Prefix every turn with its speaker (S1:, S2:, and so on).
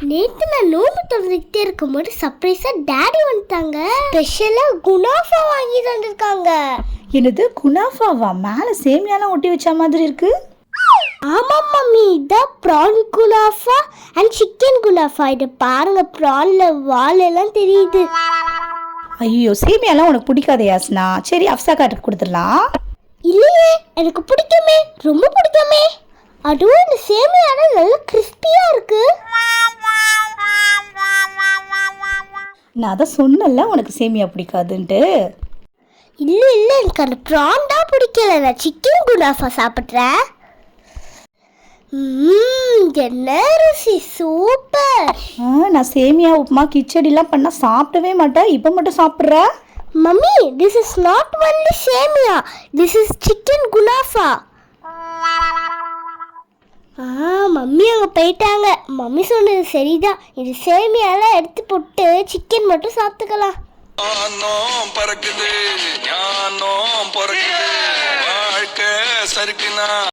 S1: நேத்து நான் நோம்பு திறந்துக்கிட்டே இருக்கும்போது சர்ப்ரைஸா டாடி வந்துட்டாங்க. ஸ்பெஷலா குனாஃபா வாங்கி தந்திருக்காங்க.
S2: என்னது குனாஃபாவா? மேலே சேமியாலாம் ஒட்டி வச்ச மாதிரி இருக்கு.
S1: ஆமா மம்மி, இதான் ப்ரான் குனாஃபா அண்ட் சிக்கன் குனாஃபா. இதை பாருங்க, ப்ரான்ல வால் எல்லாம் தெரியுது.
S2: ஐயோ, சேமியாலாம் உனக்கு பிடிக்காதே யாஸ்னா. சரி, அஃப்சா காட்டுக்கு கொடுத்துடலாம்.
S1: இல்லையே, எனக்கு பிடிக்குமே, ரொம்ப பிடிக்குமே. அதுவும் இந்த சேமியால நல்ல கிறிஸ்பியா இருக்கு.
S2: நான் அதை சொன்னல உனக்கு சேமியா பிடிக்காதுன்ட்டு.
S1: இல்லை எனக்கு அந்த ப்ரான் தான் பிடிக்கல. நான் சிக்கன் குனாஃபா சாப்பிட்றேன். என்ன ருசி, சூப்பர்.
S2: நான் சேமியா உப்புமா கிச்சடிலாம் பண்ணால் சாப்பிடவே மாட்டேன். இப்போ மட்டும் சாப்பிட்ற?
S1: Mummy, this is not only semiya, this is chicken kunafa. Mummy அங்கே போயிட்டாங்க. மம்மி சொன்னது சரிதான். இது சேமியாலாம் எடுத்து போட்டு சிக்கன் மட்டும் சாப்பிட்டுக்கலாம். பறக்குது ஞானம் பறக்குது வாழ்க்கை சறுக்குனா